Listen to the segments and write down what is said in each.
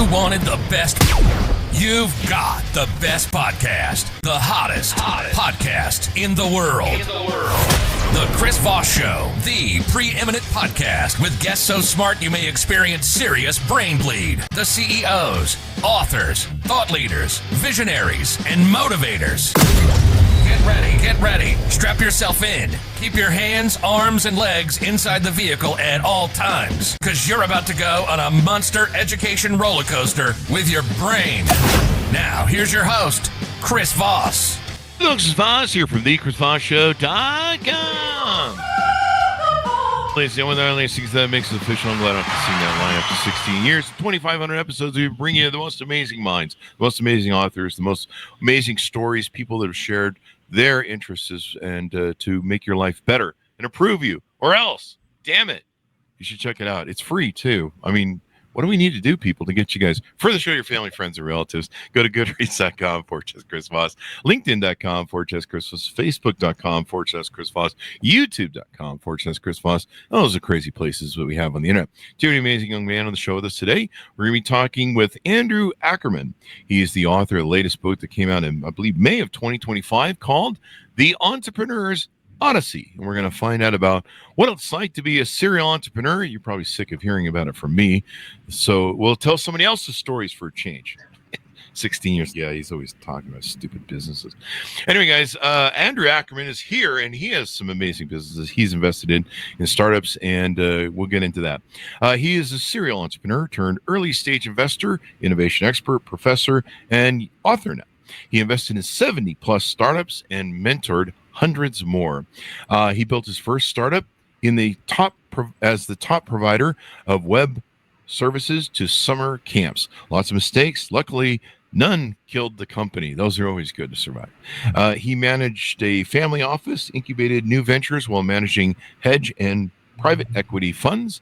You wanted the best. You've got the best podcast. The hottest podcast in the world. The Chris Voss Show, the preeminent podcast with guests so smart you may experience serious brain bleed. The CEOs, authors, thought leaders, visionaries, and motivators. Get ready. Strap yourself in. Keep your hands, arms, and legs inside the vehicle at all times, because you're about to go on a monster education roller coaster with your brain. Now, here's your host, Chris Voss. Hello, Chris Voss here from thechrisvossshow.com. Ladies and gentlemen, the only thing that makes it official. I'm glad I have to sing that line after 16 years. 2,500 episodes. We bring you the most amazing minds, the most amazing authors, the most amazing stories, people that have shared their interests and to make your life better and improve you. Or else, damn it, you should check it out. It's free, too. I mean, what do we need to do, people, to get you guys further show your family, friends, and relatives? Go to goodreads.com/Chris Voss, LinkedIn.com/Chris Voss, Facebook.com/Chris Voss, YouTube.com/Chris Voss. Those are crazy places that we have on the internet. Do you have an amazing young man on the show with us today? We're going to be talking with Andrew Ackerman. He is the author of the latest book that came out in, I believe, May of 2025 called The Entrepreneur's Odyssey. And we're going to find out about what it's like to be a serial entrepreneur. You're probably sick of hearing about it from me. So we'll tell somebody else's stories for a change. 16 years. Yeah, he's always talking about stupid businesses. Anyway, guys, Andrew Ackerman is here, and he has some amazing businesses he's invested in startups, and we'll get into that. He is a serial entrepreneur turned early stage investor, innovation expert, professor, and author now. He invested in 70 plus startups and mentored hundreds more. He built his first startup as the top provider of web services to summer camps. Lots of mistakes. Luckily, none killed the company. Those are always good to survive. He managed a family office, incubated new ventures while managing hedge and private equity funds.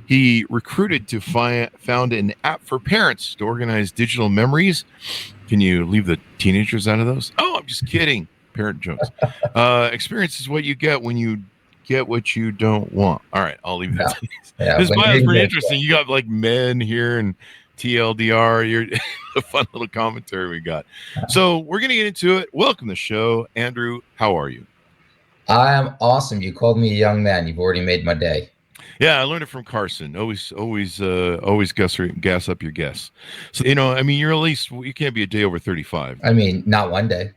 He recruited to found an app for parents to organize digital memories. Can you leave the teenagers out of those? Oh, I'm just kidding. Parent jokes. Experience is what you get when you get what you don't want. All right, I'll leave that. Yeah, this bio is pretty interesting. You got like men here and TLDR. You're a fun little commentary we got. So we're going to get into it. Welcome to the show. Andrew, how are you? I am awesome. You called me a young man. You've already made my day. Yeah, I learned it from Carson. Always gas up your guess. So, I mean, you're at least, you can't be a day over 35. I mean, not one day.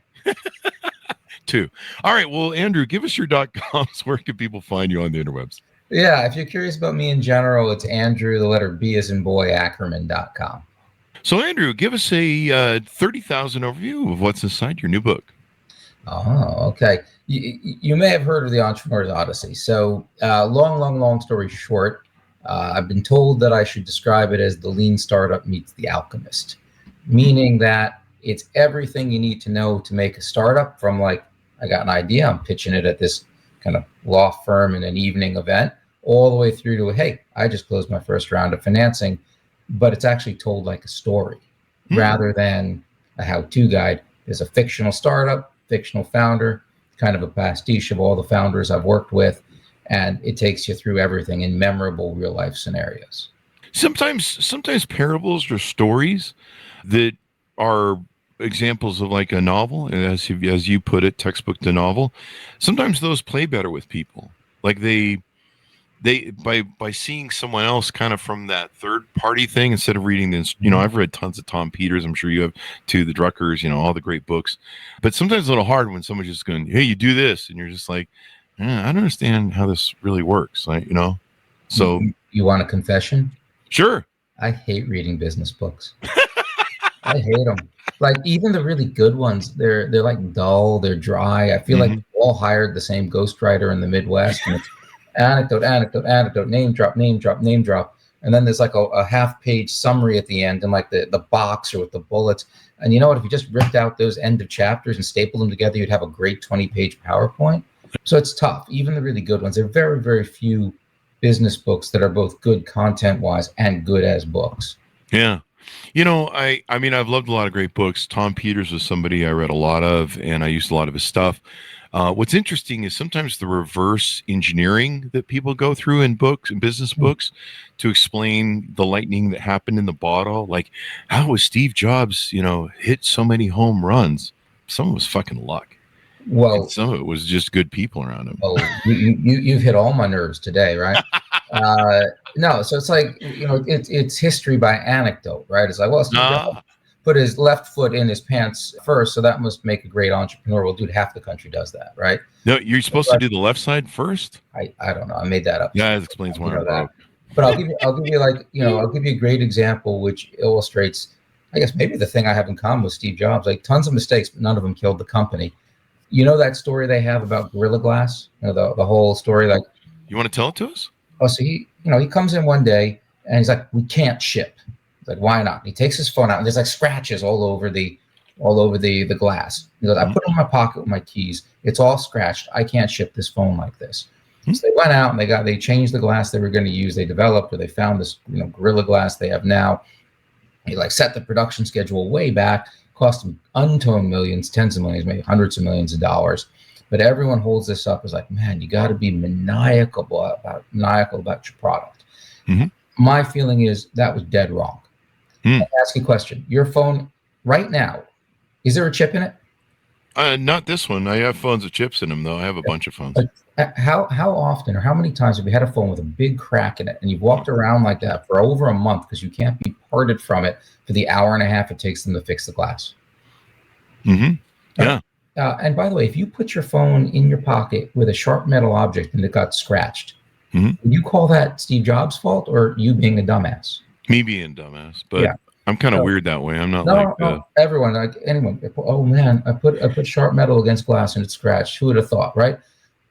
2. All right. Well, Andrew, give us your .coms. Where can people find you on the interwebs? Yeah. If you're curious about me in general, it's Andrew, the letter B as in boy, Ackerman.com. So, Andrew, give us a 30,000 overview of what's inside your new book. Oh, okay. You may have heard of the Entrepreneur's Odyssey. So long story short, I've been told that I should describe it as the lean startup meets the alchemist, meaning that it's everything you need to know to make a startup from like, I got an idea, I'm pitching it at this kind of law firm in an evening event, all the way through to, hey, I just closed my first round of financing, but it's actually told like a story rather than a how-to guide. There's a fictional startup, fictional founder, kind of a pastiche of all the founders I've worked with, and it takes you through everything in memorable real life scenarios. Sometimes parables or stories that are examples of like a novel, and as you put it, textbook to novel, sometimes those play better with people. Like they by seeing someone else kind of from that third party thing instead of reading this. I've read tons of Tom Peters. I'm sure you have too, the Druckers, all the great books. But sometimes it's a little hard when someone's just going, hey, you do this, and you're just like, I don't understand how this really works. So you want a confession? Sure. I hate reading business books. I hate them. Like even the really good ones, they're like dull, they're dry. I feel like we all hired the same ghostwriter in the Midwest, and it's anecdote, name drop. And then there's like a half-page summary at the end and like the box or with the bullets. And you know what? If you just ripped out those end of chapters and stapled them together, you'd have a great 20-page PowerPoint. So it's tough. Even the really good ones. There are very, very few business books that are both good content-wise and good as books. Yeah. I mean, I've loved a lot of great books. Tom Peters was somebody I read a lot of, and I used a lot of his stuff. What's interesting is sometimes the reverse engineering that people go through in books and business books to explain the lightning that happened in the bottle. Like, how was Steve Jobs, hit so many home runs? Some of it was fucking luck. Well, and some of it was just good people around him. Well, you've hit all my nerves today, right? No, so it's like, it's history by anecdote, right? It's like, well, Steve Jobs put his left foot in his pants first, so that must make a great entrepreneur. Well, dude, half the country does that, right? No, you're supposed to do the left side first? I don't know. I made that up. Yeah, that explains why I'm broke. But I'll give you I'll give you a great example which illustrates, I guess, maybe the thing I have in common with Steve Jobs. Like, tons of mistakes, but none of them killed the company. You know that story they have about Gorilla Glass? The whole story, like. You want to tell it to us? Oh, so he comes in one day and he's like, we can't ship. He's like, why not? He takes his phone out and there's like scratches all over the glass. He goes, I put it in my pocket with my keys. It's all scratched. I can't ship this phone like this. So they went out and they changed the glass they were going to use. They developed, or they found this, Gorilla Glass they have now. He set the production schedule way back, cost them untold millions, tens of millions, maybe hundreds of millions of dollars. But everyone holds this up as like, man, you got to be maniacal about your product. Mm-hmm. My feeling is that was dead wrong. I'll ask you a question. Your phone right now, is there a chip in it? Not this one. I have phones with chips in them, though. I have a bunch of phones. How often or how many times have you had a phone with a big crack in it and you've walked around like that for over a month because you can't be parted from it for the hour and a half it takes them to fix the glass? Mm-hmm. Yeah. And by the way, if you put your phone in your pocket with a sharp metal object and it got scratched, would you call that Steve Jobs' fault or you being a dumbass? Me being a dumbass, but yeah. I'm kind of weird that way. I'm not everyone, like anyone. Oh man, I put sharp metal against glass and it's scratched. Who would have thought, right?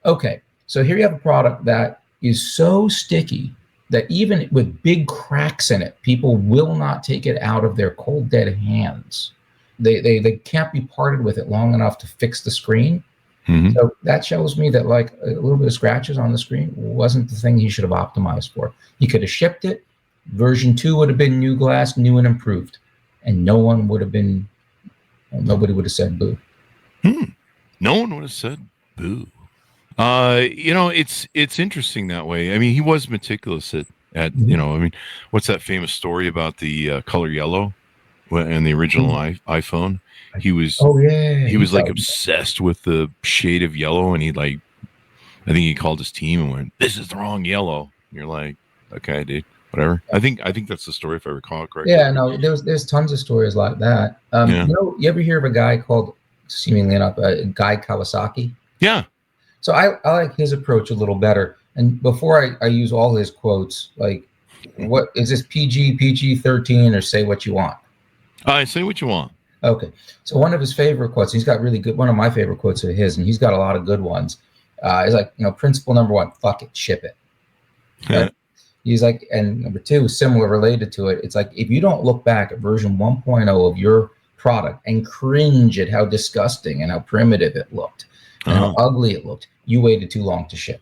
Okay, so here you have a product that is so sticky that even with big cracks in it, people will not take it out of their cold dead hands. They can't be parted with it long enough to fix the screen. Mm-hmm. So that shows me that like a little bit of scratches on the screen wasn't the thing he should have optimized for. He could have shipped it. Version 2 would have been new glass, new and improved, and nobody would have said boo. No one would have said boo. It's interesting that way. I mean, he was meticulous at what's that famous story about the color yellow in the original iPhone? He was like obsessed with the shade of yellow, and I think he called his team and went, "This is the wrong yellow." And you're like, "Okay, dude, whatever." I think that's the story if I recall correctly. Yeah, no, there's tons of stories like that. You ever hear of a guy called, seemingly enough, Guy Kawasaki? Yeah. So I like his approach a little better. And before I use all his quotes, like, what is this PG-13 or say what you want? Say what you want. Okay. So one of his favorite quotes, he's got really good, one of my favorite quotes of his, and he's got a lot of good ones, is like, principle number 1, fuck it, ship it. Right? He's like, and number 2, similar related to it, it's like, if you don't look back at version 1.0 of your product and cringe at how disgusting and how primitive it looked and how ugly it looked, you waited too long to ship.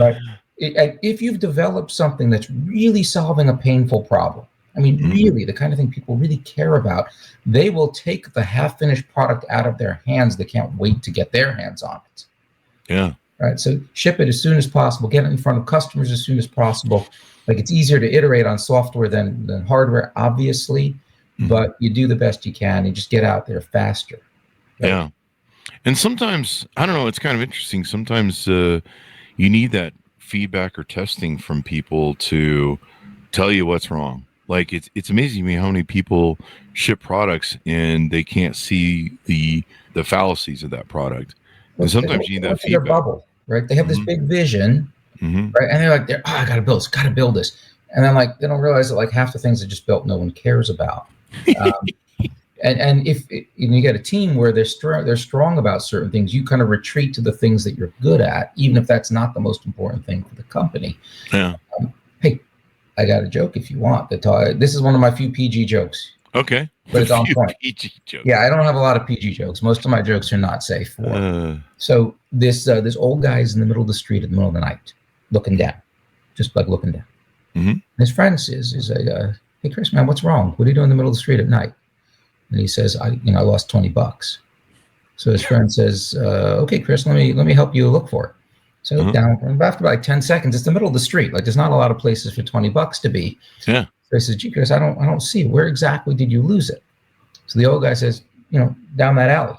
Right? If you've developed something that's really solving a painful problem, I mean, really, the kind of thing people really care about, they will take the half-finished product out of their hands. They can't wait to get their hands on it. Yeah. Right. So ship it as soon as possible. Get it in front of customers as soon as possible. Like, it's easier to iterate on software than hardware, obviously, but you do the best you can. You just get out there faster. Right? Yeah. And sometimes, I don't know, it's kind of interesting. Sometimes you need that feedback or testing from people to tell you what's wrong. Like, it's amazing to me how many people ship products and they can't see the fallacies of that product. And sometimes you need that feedback. Bubble, right? They have this big vision, right? And they're like, I gotta build this. And then like, they don't realize that like half the things they just built, no one cares about. And if you get a team where they're strong about certain things, you kind of retreat to the things that you're good at, even if that's not the most important thing for the company. Yeah. Hey, I got a joke if you want. This is one of my few PG jokes. Okay. But it's on point. PG jokes. Yeah, I don't have a lot of PG jokes. Most of my jokes are not safe for. So this old guy is in the middle of the street at the middle of the night, looking down, just like looking down. Mm-hmm. His friend is hey Chris, man, what's wrong? What are you doing in the middle of the street at night? And he says, I lost $20. So his friend says, okay, Chris, let me help you look for it. So down after like 10 seconds, it's the middle of the street. Like there's not a lot of places for $20 to be. Yeah. So he says, gee, Chris, I don't see it. Where exactly did you lose it? So the old guy says, down that alley.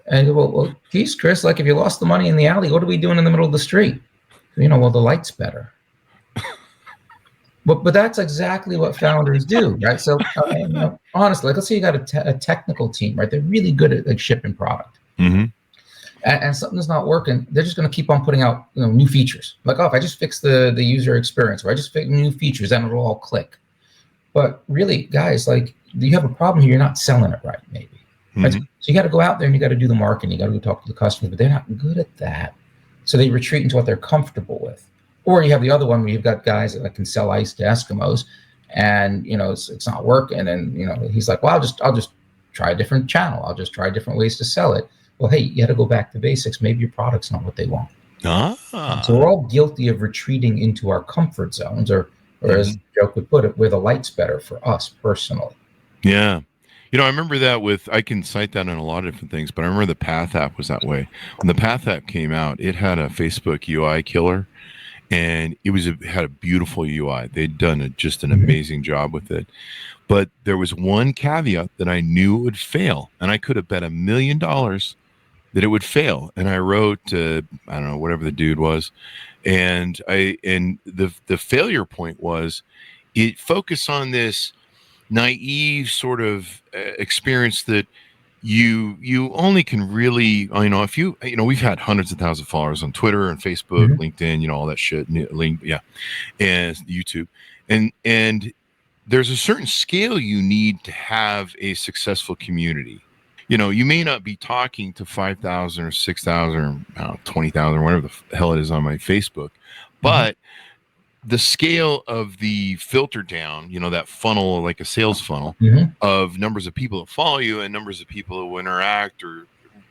And I go, well, geez, Chris, like if you lost the money in the alley, what are we doing in the middle of the street? Well, the light's better. But that's exactly what founders do, right? So honestly, let's say you got a technical team, right? They're really good at like shipping product. Mm-hmm. And something's not working, they're just going to keep on putting out new features. Like, if I just fix the user experience, or I just fix new features, then it'll all click. But really, guys, like, you have a problem here. You're not selling it right, maybe. Right? So you got to go out there and you got to do the marketing. You got to go talk to the customers, but they're not good at that. So they retreat into what they're comfortable with. Or you have the other one where you've got guys that can sell ice to Eskimos, and it's not working. And he's like, well, I'll just try a different channel. I'll just try different ways to sell it. Well, hey, you got to go back to basics. Maybe your product's not what they want. So we're all guilty of retreating into our comfort zones, or as the joke would put it, where the light's better for us personally. Yeah. I remember that I can cite that in a lot of different things, but I remember the Path app was that way. When the Path app came out, it had a Facebook UI killer, and it had a beautiful UI. They'd done just an amazing job with it. But there was one caveat that I knew would fail, and I could have bet $1 million that it would fail. And I wrote, I don't know, whatever the dude was. And the failure point was it focused on this naive sort of experience that you only can really, if we've had hundreds of thousands of followers on Twitter and Facebook, LinkedIn, all that shit, and YouTube. And there's a certain scale you need to have a successful community. You may not be talking to 5,000 or 6,000 or 20,000 or whatever the hell it is on my Facebook, but the scale of the filter down, that funnel, like a sales funnel of numbers of people that follow you and numbers of people who interact or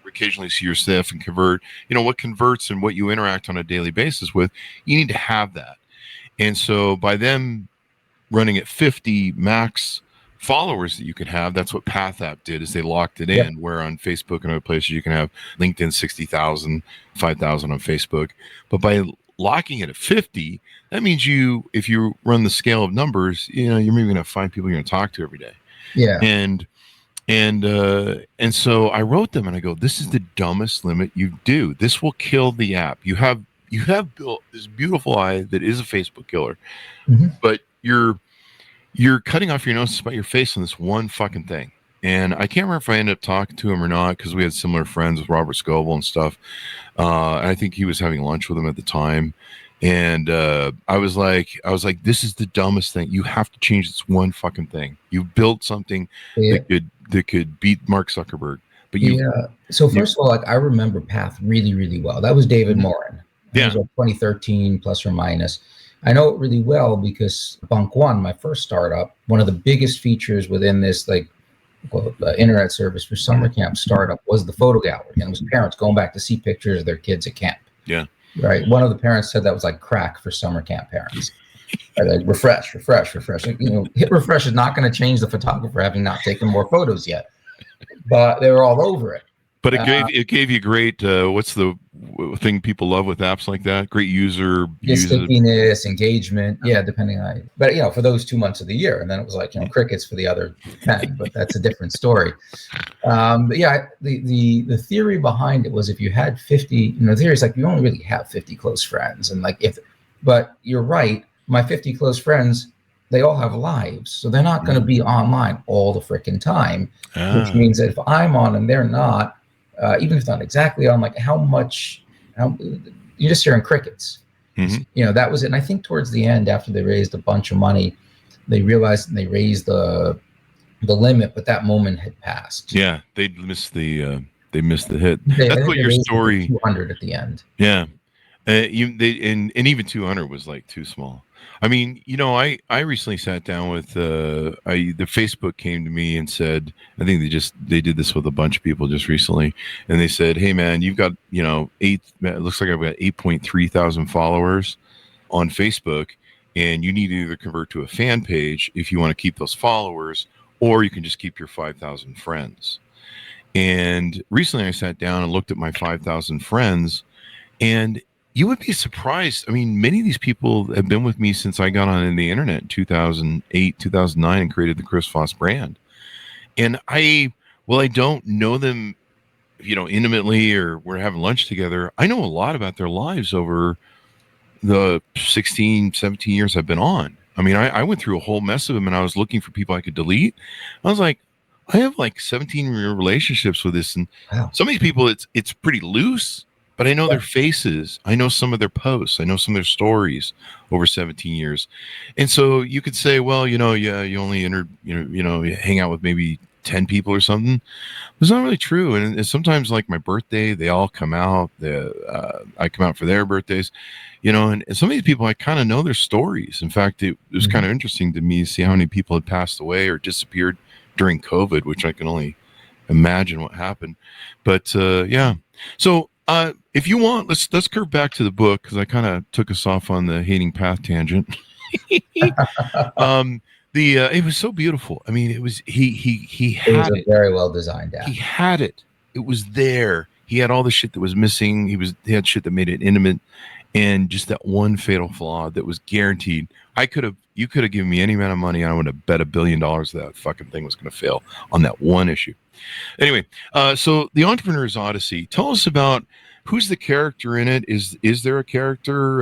occasionally see your stuff and convert, what converts and what you interact on a daily basis with, you need to have that. And so by them running at 50 max followers that you can have, that's what Path app did, is they locked it in, where on Facebook and other places you can have LinkedIn 60,000, 5,000 on Facebook. But by locking it at 50, that means if you run the scale of numbers, you're maybe going to find people you're going to talk to every day. Yeah. And so I wrote them and I go, this is the dumbest limit you do. This will kill the app. You have built this beautiful eye that is a Facebook killer, but you're cutting off your nose to spite your face on this one fucking thing. And I can't remember if I ended up talking to him or not, because we had similar friends with Robert Scoble and stuff. And I think he was having lunch with him at the time. And I was like, this is the dumbest thing. You have to change this one fucking thing. You've built something that could beat Mark Zuckerberg. But So first of all, like, I remember Path really, really well. That was David Morin. It was like 2013 plus or minus. I know it really well because Bunk One, my first startup, one of the biggest features within this internet service for summer camp startup was the photo gallery, and it was parents going back to see pictures of their kids at camp. Yeah. Right. One of the parents said that was like crack for summer camp parents. Like, refresh. Hit refresh is not going to change the photographer having not taken more photos yet, but they were all over it. But it gave you great. What's the thing people love with apps like that? Great stickiness, engagement. Yeah, depending on. But for those 2 months of the year, and then it was like crickets for the other 10. But that's a different story. The theory behind it was if you had 50. The theory is like you only really have 50 close friends, and but you're right. My 50 close friends, they all have lives, so they're not going to be online all the freaking time. Which means that if I'm on and they're not. Even if not exactly on, like how you're just hearing crickets. That was it. And I think towards the end, after they raised a bunch of money, they realized and they raised the limit, but that moment had passed. Yeah, they missed the hit. That's what your story. 200 at the end. Yeah, and even 200 was like too small. I mean, I recently sat down with the Facebook came to me and said, I think they did this with a bunch of people just recently, and they said, hey man, you've got it looks like I've got 8.3 thousand followers on Facebook, and you need to either convert to a fan page if you want to keep those followers, or you can just keep your 5,000 friends. And recently I sat down and looked at my 5,000 friends, and you would be surprised. I mean, many of these people have been with me since I got on the internet in 2008, 2009 and created the Chris Voss brand. And I don't know them, intimately, or we're having lunch together. I know a lot about their lives over the 16, 17 years I've been on. I mean, I went through a whole mess of them, and I was looking for people I could delete. I was like, I have like 17-year relationships with this, and Wow. some of these people, it's pretty loose, but I know their faces. I know some of their posts. I know some of their stories over 17 years. And so you could say, well, you only you hang out with maybe 10 people or something. It's not really true. And sometimes, like my birthday, they all come out. I come out for their birthdays, and some of these people, I kind of know their stories. In fact, it was kind of interesting to me to see how many people had passed away or disappeared during COVID, which I can only imagine what happened. But yeah. So if you want, let's curve back to the book, because I kind of took us off on the hating path tangent. It was so beautiful. I mean, it was he had It was a very well designed app. He had it. It was there. He had all the shit that was missing. He had shit that made it intimate, and just that one fatal flaw that was guaranteed. You could have given me any amount of money, and I would have bet $1 billion that fucking thing was going to fail on that one issue. Anyway, so the Entrepreneur's Odyssey. Tell us about who's the character in it. Is there a character?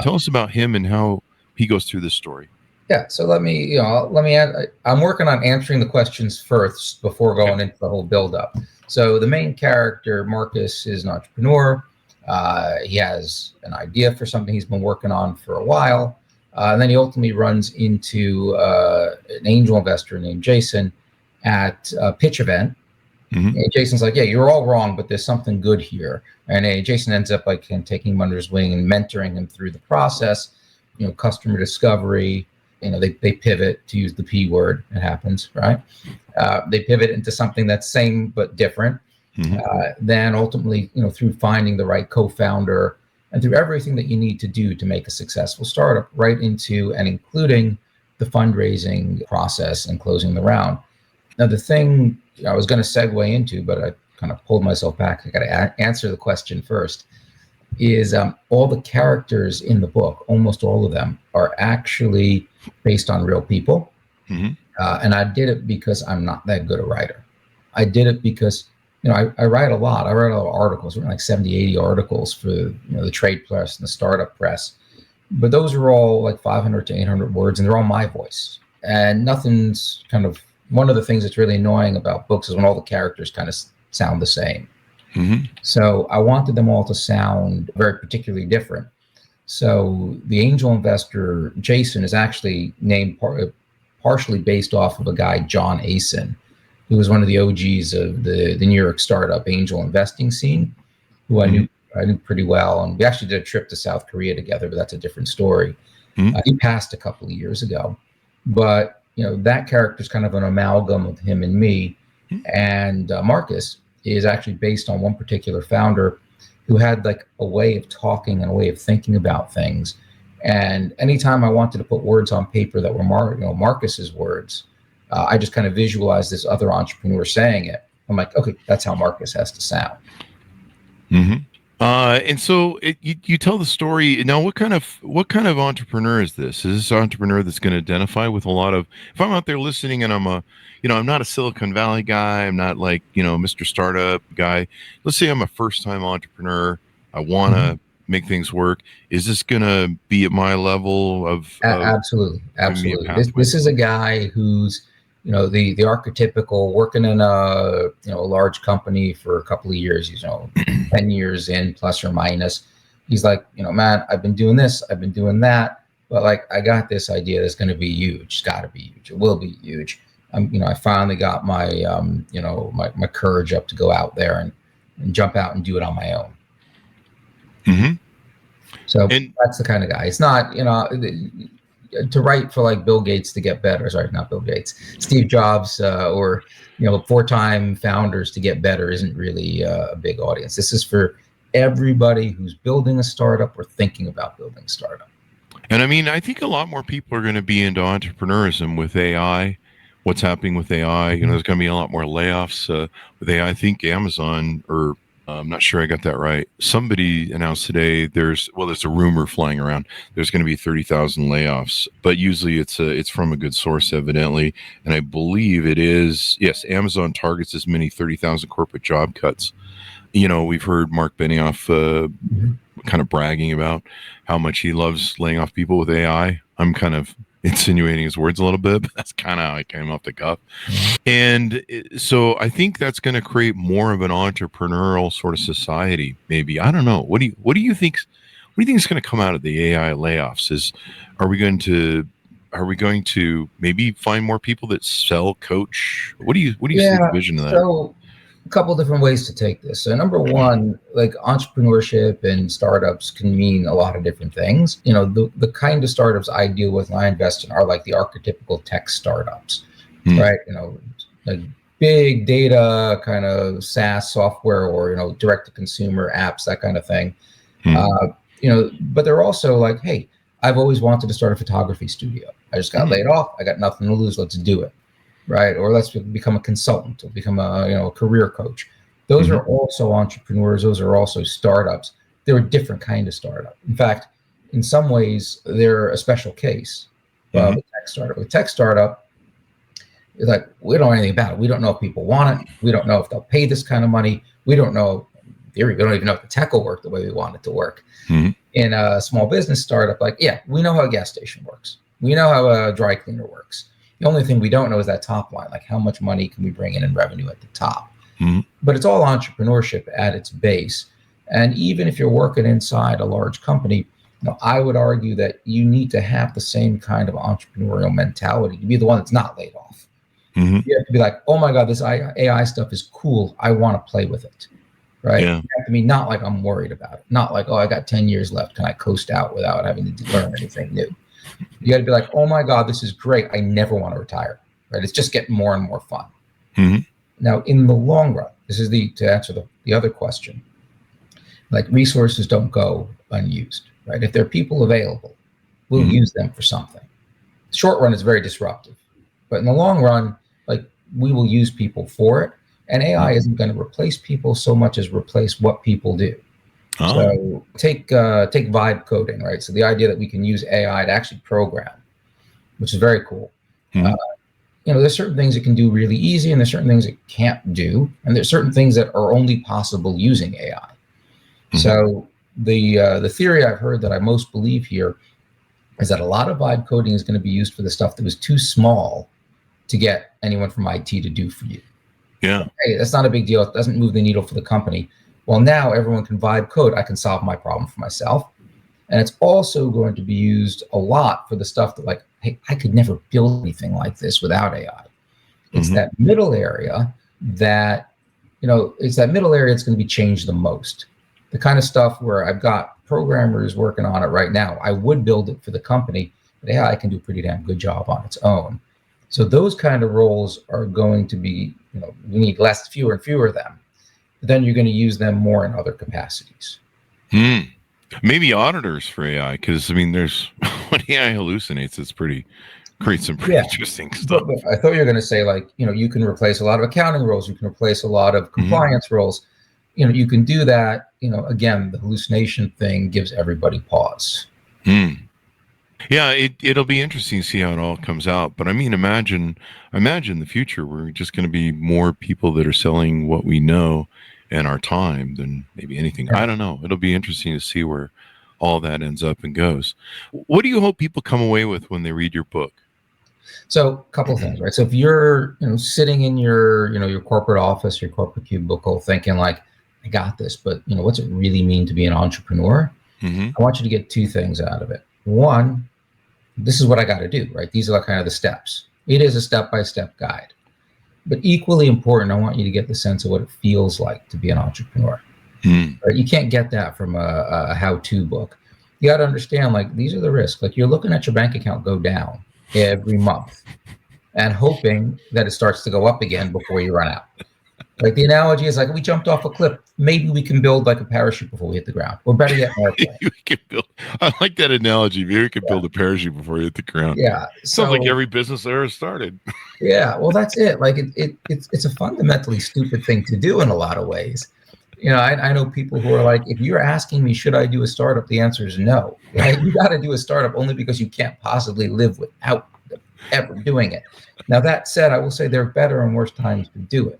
Tell us about him and how he goes through this story. Yeah, so let me add, I'm working on answering the questions first before going into the whole build-up. So the main character, Marcus, is an entrepreneur. He has an idea for something he's been working on for a while. And then he ultimately runs into an angel investor named Jason at a pitch event. Mm-hmm. And Jason's like, yeah, you're all wrong, but there's something good here. And Jason ends up taking him under his wing and mentoring him through the process, customer discovery. They pivot, to use the P word. It happens, right? They pivot into something that's same but different. Mm-hmm. Then ultimately, through finding the right co-founder and through everything that you need to do to make a successful startup, right into and including the fundraising process and closing the round. Now, the thing I was going to segue into, but I kind of pulled myself back. I got to answer the question first. Is all the characters in the book, almost all of them, are actually based on real people. Mm-hmm. And I did it because I'm not that good a writer. I did it because, I write a lot. I write a lot of articles, like 70, 80 articles for, the trade press and the startup press. But those are all like 500 to 800 words, and they're all my voice. And nothing's one of the things that's really annoying about books is when all the characters kind of sound the same. Mm-hmm. So I wanted them all to sound very particularly different. So the angel investor, Jason, is actually named partially based off of a guy, John Asen, who was one of the OGs of the New York startup angel investing scene, who I knew pretty well. And we actually did a trip to South Korea together, but that's a different story. Mm-hmm. He passed a couple of years ago. But, that character is kind of an amalgam of him and me. Mm-hmm. And Marcus is actually based on one particular founder who had a way of talking and a way of thinking about things. And anytime I wanted to put words on paper that were Marcus's words, I just kind of visualized this other entrepreneur saying it. I'm like, okay, that's how Marcus has to sound. Mm-hmm. And so you tell the story. Now, what kind of entrepreneur is this? Is this an entrepreneur that's going to identify with a lot of, if I'm out there listening and I'm I'm not a Silicon Valley guy. I'm not like, Mr. Startup guy. Let's say I'm a first-time entrepreneur. I want to make things work. Is this going to be at my level of absolutely. This is a guy who's, the archetypical working in a large company for a couple of years, 10 years in plus or minus. He's like, man, I've been doing this, I've been doing that, but I got this idea that's going to be huge. It's got to be huge. It will be huge. I finally got my my courage up to go out there and jump out and do it on my own. Mm-hmm. So that's the kind of guy. It's not, to write for Bill Gates to get better. Sorry, not Bill Gates. Steve Jobs or 4-time founders to get better isn't really a big audience. This is for everybody who's building a startup or thinking about building a startup. And I think a lot more people are going to be into entrepreneurism with AI, what's happening with AI. There's going to be a lot more layoffs with AI. I think Amazon, or I'm not sure I got that right. Somebody announced today there's a rumor flying around. There's going to be 30,000 layoffs, but usually it's from a good source, evidently. And I believe it is, yes, Amazon targets as many 30,000 corporate job cuts. We've heard Mark Benioff kind of bragging about how much he loves laying off people with AI. I'm kind of insinuating his words a little bit, but that's kind of how I came off the cuff. And so I think that's going to create more of an entrepreneurial sort of society. Maybe, I don't know. What do you think? What do you think is going to come out of the AI layoffs? Are we going to maybe find more people that sell, coach? What do you see the vision of that? So a couple different ways to take this. So number one, like entrepreneurship and startups can mean a lot of different things. The kind of startups I deal with and I invest in are like the archetypical tech startups, right? Like big data kind of SaaS software or, direct to consumer apps, that kind of thing. But they're also like, hey, I've always wanted to start a photography studio. I just got laid off. I got nothing to lose. Let's do it. Right. Or let's become a consultant or become a career coach. Those are also entrepreneurs. Those are also startups. They're a different kind of startup. In fact, in some ways, they're a special case of a tech startup. A tech startup is like, we don't know anything about it. We don't know if people want it. We don't know if they'll pay this kind of money. We don't know. In theory, we don't even know if the tech will work the way we want it to work. In a small business startup, like, yeah, we know how a gas station works. We know how a dry cleaner works. The only thing we don't know is that top line, like how much money can we bring in revenue at the top. But it's all entrepreneurship at its base. And even if you're working inside a large company, I would argue that you need to have the same kind of entrepreneurial mentality to be the one that's not laid off. You have to be like, oh my God, this AI stuff is cool. I want to play with it. Right? Yeah. You have to be not like I'm worried about it. Not like, oh, I got 10 years left. Can I coast out without having to learn anything new? You got to be like, oh my God, this is great. I never want to retire. Right? It's just getting more and more fun. Now, in the long run, this is to answer the other question. Like resources don't go unused. Right? If there are people available, we'll use them for something. Short run is very disruptive, but in the long run, like we will use people for it. And AI isn't going to replace people so much as replace what people do. So take vibe coding, right? So the idea that we can use AI to actually program, which is very cool. There's certain things it can do really easy, and there's certain things it can't do, and there's certain things that are only possible using AI. So the theory I've heard that I most believe here is that a lot of vibe coding is going to be used for the stuff that was too small to get anyone from IT to do for you. Yeah. Hey, that's not a big deal. It doesn't move the needle for the company. Well, now everyone can vibe code. I can solve my problem for myself. And it's also going to be used a lot for the stuff that like, hey, I could never build anything like this without AI. It's that middle area that, it's that middle area that's going to be changed the most. The kind of stuff where I've got programmers working on it right now. I would build it for the company, but AI can do a pretty damn good job on its own. So those kind of roles are going to be, we need fewer and fewer of them. But then you're going to use them more in other capacities. Maybe auditors for AI, because there's when AI hallucinates, creates some pretty interesting stuff. But I thought you were going to say you can replace a lot of accounting roles. You can replace a lot of compliance roles. You can do that. Again, the hallucination thing gives everybody pause. Yeah, it'll be interesting to see how it all comes out. But imagine the future. We're just going to be more people that are selling what we know and our time than maybe anything. I don't know. It'll be interesting to see where all that ends up and goes. What do you hope people come away with when they read your book? So a couple of things, right? So if you're sitting in your your corporate office, your corporate cubicle, thinking like, I got this, but what's it really mean to be an entrepreneur? I want you to get two things out of it. One, this is what I got to do, right? These are kind of the steps. It is a step-by-step guide. But equally important, I want you to get the sense of what it feels like to be an entrepreneur. Right? You can't get that from a how-to book. You got to understand, these are the risks. You're looking at your bank account go down every month and hoping that it starts to go up again before you run out. Like the analogy is like we jumped off a cliff. Maybe we can build like a parachute before we hit the ground. Or better yet, an airplane. We can build. I like that analogy. Maybe we could build a parachute before you hit the ground. Yeah. Sounds like every business ever started. Yeah. Well, that's it. Like it's a fundamentally stupid thing to do in a lot of ways. You know, I know people who are like, if you're asking me, should I do a startup? The answer is no. Right? You got to do a startup only because you can't possibly live without ever doing it. Now, that said, I will say there are better and worse times to do it.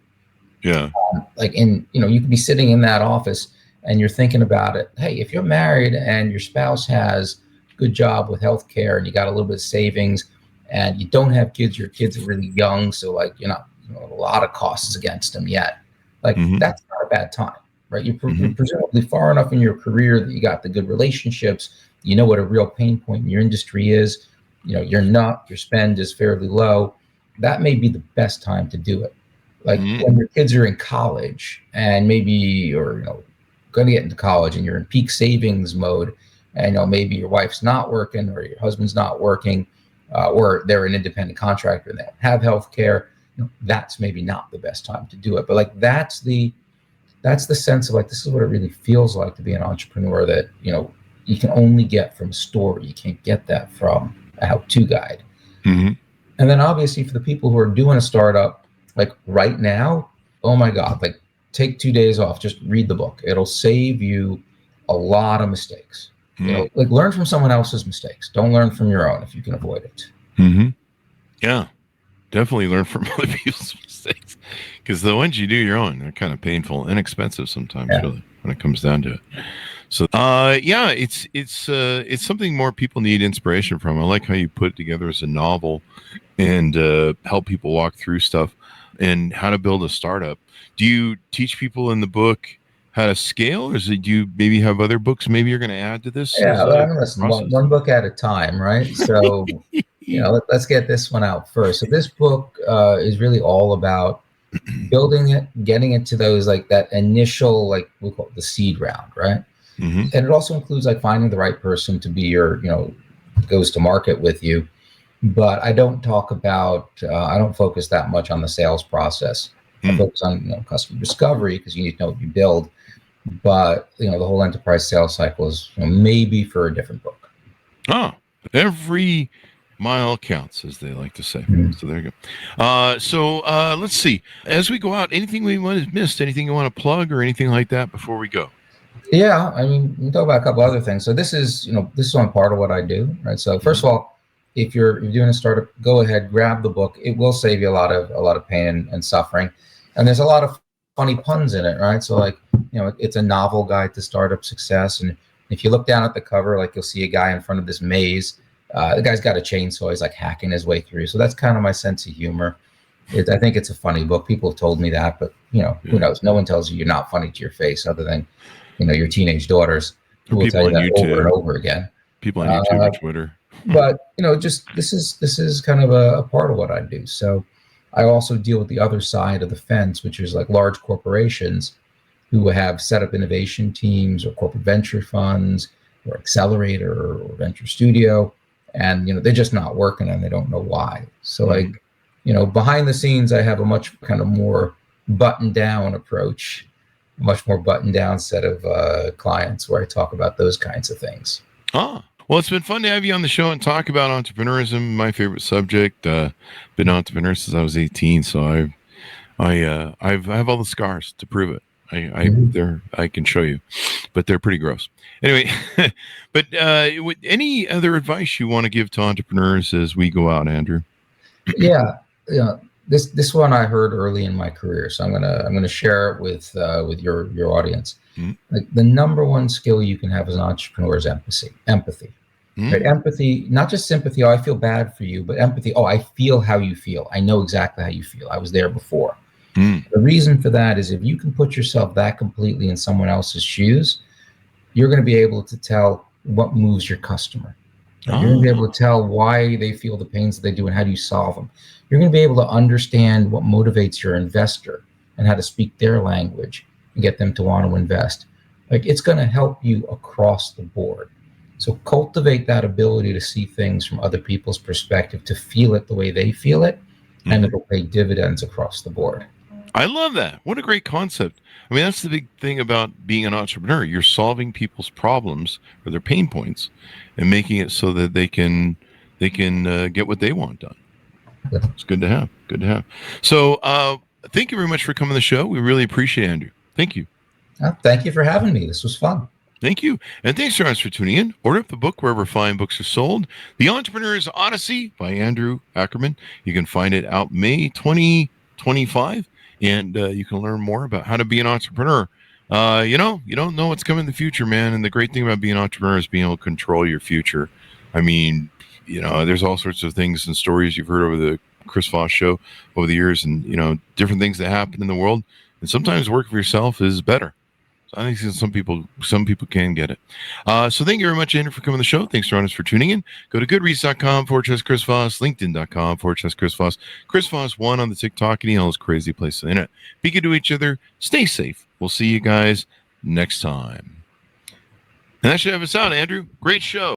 Yeah. You could be sitting in that office and you're thinking about it. Hey, if you're married and your spouse has a good job with healthcare and you got a little bit of savings and you don't have kids, your kids are really young. So like, you're not, a lot of costs against them yet. Like that's not a bad time, right? You're presumably far enough in your career that you got the good relationships. You know what a real pain point in your industry is. Your spend is fairly low. That may be the best time to do it. Like when your kids are in college and maybe you're going to get into college and you're in peak savings mode and maybe your wife's not working or your husband's not working or they're an independent contractor and they don't have health care, that's maybe not the best time to do it. But like that's the sense of like this is what it really feels like to be an entrepreneur that you can only get from a story. You can't get that from a how-to guide. And then obviously for the people who are doing a startup, like right now, oh my God, like take 2 days off, just read the book. It'll save you a lot of mistakes. Like learn from someone else's mistakes. Don't learn from your own if you can avoid it. Yeah, definitely learn from other people's mistakes because the ones you do your own are kind of painful and expensive sometimes, really, when it comes down to it. So, it's something more people need inspiration from. I like how you put it together as a novel and help people walk through stuff and how to build a startup. Do you teach people in the book how to scale, or do you maybe have other books maybe you're going to add to this? Yeah, listen, one book at a time, right? So, let's get this one out first. So this book is really all about building it, getting it to those like that initial, like we call it the seed round, right? And it also includes like finding the right person to be your, goes to market with you. But I don't talk about, I don't focus that much on the sales process. I focus on customer discovery because you need to know what you build. But, the whole enterprise sales cycle is maybe for a different book. Oh, every mile counts, as they like to say. So there you go. So let's see. As we go out, anything we might have missed, anything you want to plug or anything like that before we go? Yeah, I mean, we can talk about a couple other things. So this is on part of what I do, right? So first of all, if you're doing a startup, go ahead, grab the book. It will save you a lot of pain and suffering. And there's a lot of funny puns in it, right? So like, it's a novel guide to startup success. And if you look down at the cover, like you'll see a guy in front of this maze. The guy's got a chainsaw. He's like hacking his way through. So that's kind of my sense of humor. I think it's a funny book. People have told me that, but who knows? No one tells you you're not funny to your face other than, your teenage daughters who will tell you that YouTube. over and over again. People on YouTube or Twitter. But, just this is kind of a part of what I do. So I also deal with the other side of the fence, which is like large corporations who have set up innovation teams or corporate venture funds or accelerator or venture studio. And, they're just not working and they don't know why. So like, behind the scenes, I have a much kind of more buttoned down approach, much more buttoned down set of clients where I talk about those kinds of things. Well, it's been fun to have you on the show and talk about entrepreneurism, my favorite subject. Been an entrepreneur since I was 18, so I have all the scars to prove it. I can show you, but they're pretty gross. Anyway, but any other advice you want to give to entrepreneurs as we go out, Andrew? Yeah, this one I heard early in my career, so I'm gonna share it with your audience. Like the number one skill you can have as an entrepreneur is empathy. Right? Empathy, not just sympathy. Oh, I feel bad for you, but empathy. Oh, I feel how you feel. I know exactly how you feel. I was there before. The reason for that is if you can put yourself that completely in someone else's shoes, you're going to be able to tell what moves your customer. You're going to be able to tell why they feel the pains that they do and how do you solve them. You're going to be able to understand what motivates your investor and how to speak their language and get them to want to invest. Like it's going to help you across the board. So cultivate that ability to see things from other people's perspective, to feel it the way they feel it, and it'll pay dividends across the board. I love that. What a great concept. I mean, that's the big thing about being an entrepreneur. You're solving people's problems or their pain points and making it so that they can get what they want done. It's good to have. Good to have. So thank you very much for coming to the show. We really appreciate it, Andrew. Thank you. Thank you for having me. This was fun. Thank you. And thanks, guys, for tuning in. Order up the book wherever fine books are sold. The Entrepreneur's Odyssey by Andrew Ackerman. You can find it out May 2025. And you can learn more about how to be an entrepreneur. You don't know what's coming in the future, man. And the great thing about being an entrepreneur is being able to control your future. I mean, there's all sorts of things and stories you've heard over the Chris Voss Show over the years, and different things that happen in the world. And sometimes working for yourself is better. So I think some people can get it. So thank you very much, Andrew, for coming to the show. Thanks, Ron, for tuning in. Go to goodreads.com/Chris Voss, LinkedIn.com/Chris Voss, Chris Voss 1 on the TikTok, and all those crazy places in it. Be good to each other. Stay safe. We'll see you guys next time. And that should have us out, Andrew. Great show.